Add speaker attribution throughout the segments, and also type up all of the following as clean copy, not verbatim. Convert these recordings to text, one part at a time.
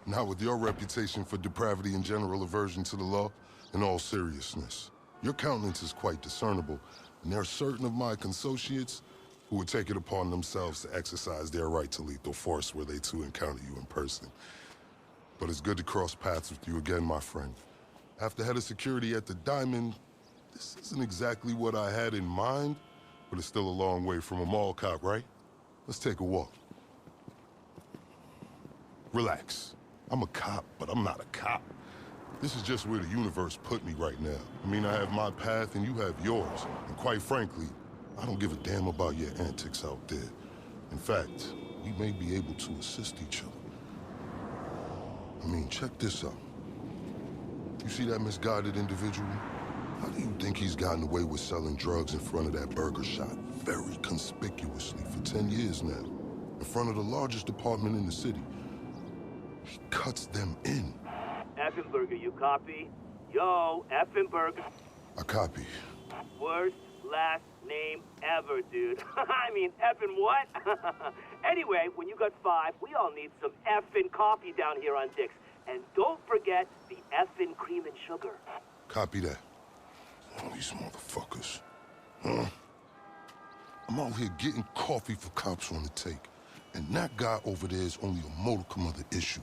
Speaker 1: Not with your reputation for depravity and general aversion to the law. In all seriousness, your countenance is quite discernible, and there are certain of my consociates who would take it upon themselves to exercise their right to lethal force were they to encounter you in person. But it's good to cross paths with you again, my friend. After head of security at the Diamond, this isn't exactly what I had in mind, but it's still a long way from a mall cop, right? Let's take a walk. Relax. I'm a cop, but I'm not a cop. This is just where the universe put me right now. I mean, I have my path and you have yours. And quite frankly, I don't give a damn about your antics out there. In fact, we may be able to assist each other. I mean, check this out. You see that misguided individual? How do you think he's gotten away with selling drugs in front of that burger shop very conspicuously for 10 years now? In front of the largest department in the city. He cuts them in.
Speaker 2: Effenberger, you copy? Yo, Effenberger.
Speaker 1: I copy.
Speaker 2: Worst last name ever, dude. I mean, effing what? Anyway, when you got 5, we all need some effing coffee down here on Dick's. And don't forget the effing cream and sugar.
Speaker 1: Copy that. Oh, these motherfuckers. Huh? I'm out here getting coffee for cops on the take. And that guy over there is only a modicum of the issue.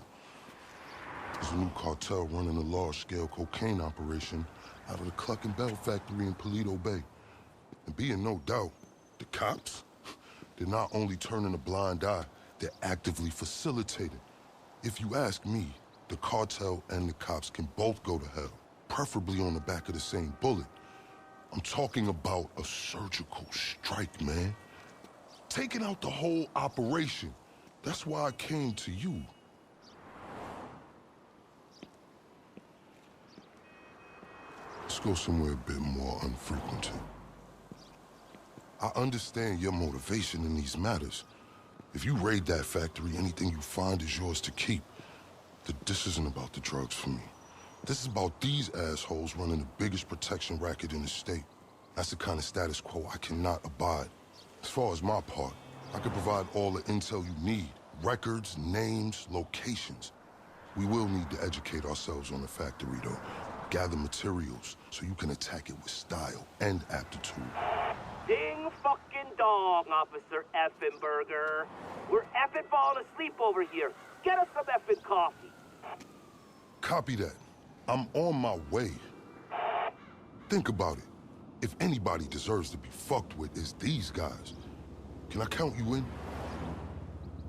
Speaker 1: There's a new cartel running a large-scale cocaine operation out of the Cluck and Bell factory in Paleto Bay. And be in no doubt, the cops, they're not only turning a blind eye, they're actively facilitating. If you ask me, the cartel and the cops can both go to hell, preferably on the back of the same bullet. I'm talking about a surgical strike, man. Taking out the whole operation. That's why I came to you. Let's go somewhere a bit more unfrequented. I understand your motivation in these matters. If you raid that factory, anything you find is yours to keep. This isn't about the drugs for me. This is about these assholes running the biggest protection racket in the state. That's the kind of status quo I cannot abide. As far as my part, I can provide all the intel you need. Records, names, locations. We will need to educate ourselves on the factory, though. Gather materials so you can attack it with style and aptitude.
Speaker 2: Ding fucking dong, Officer Effenberger. We're effing falling asleep over here. Get us some effing coffee.
Speaker 1: Copy that. I'm on my way. Think about it. If anybody deserves to be fucked with, it's these guys. Can I count you in?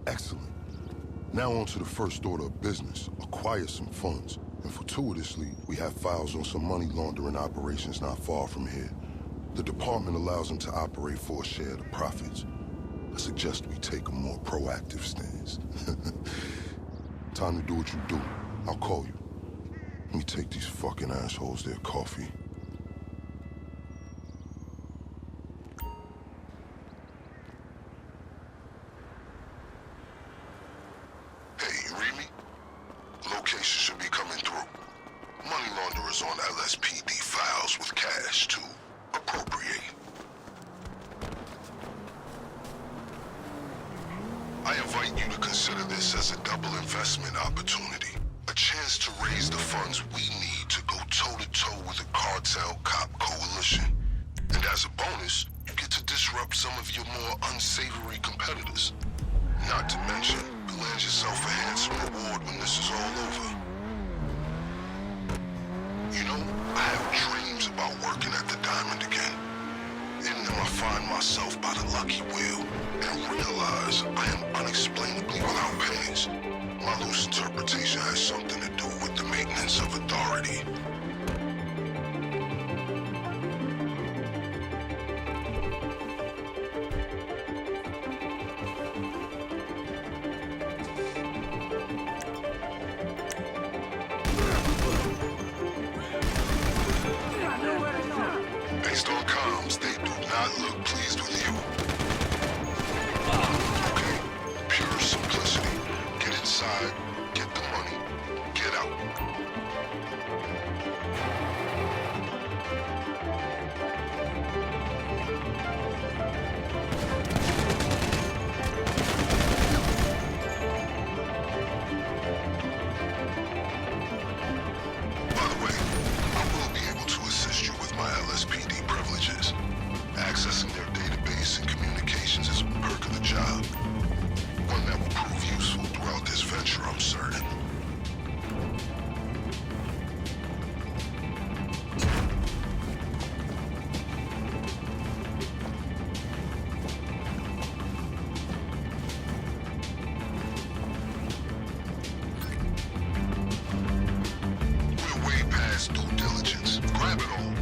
Speaker 1: Excellent. Now on to the first order of business. Acquire some funds. And fortuitously, we have files on some money laundering operations not far from here. The department allows them to operate for a share of the profits. I suggest we take a more proactive stance. Time to do what you do. I'll call you. Let me take these fucking assholes their coffee. Hey, you read me? Location should be coming through. Money launderers on LSPD files with cash to appropriate. I invite you to consider this as a double investment opportunity. A chance to raise the funds we need to go toe-to-toe with a cartel cop coalition. And as a bonus, you get to disrupt some of your more unsavory competitors. Not to mention, you land yourself a handsome reward when this is all over. You know, I have dreams about working at the Diamond again. In them I find myself by the lucky wheel and realize I am unexplainably without pants. My loose interpretation has something to do with the maintenance of authority. Based on comms, they do not look pleased with you. Okay, pure simplicity. Get inside, get the money, get out. have it all.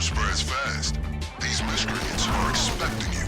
Speaker 1: Spreads fast. These miscreants are expecting you.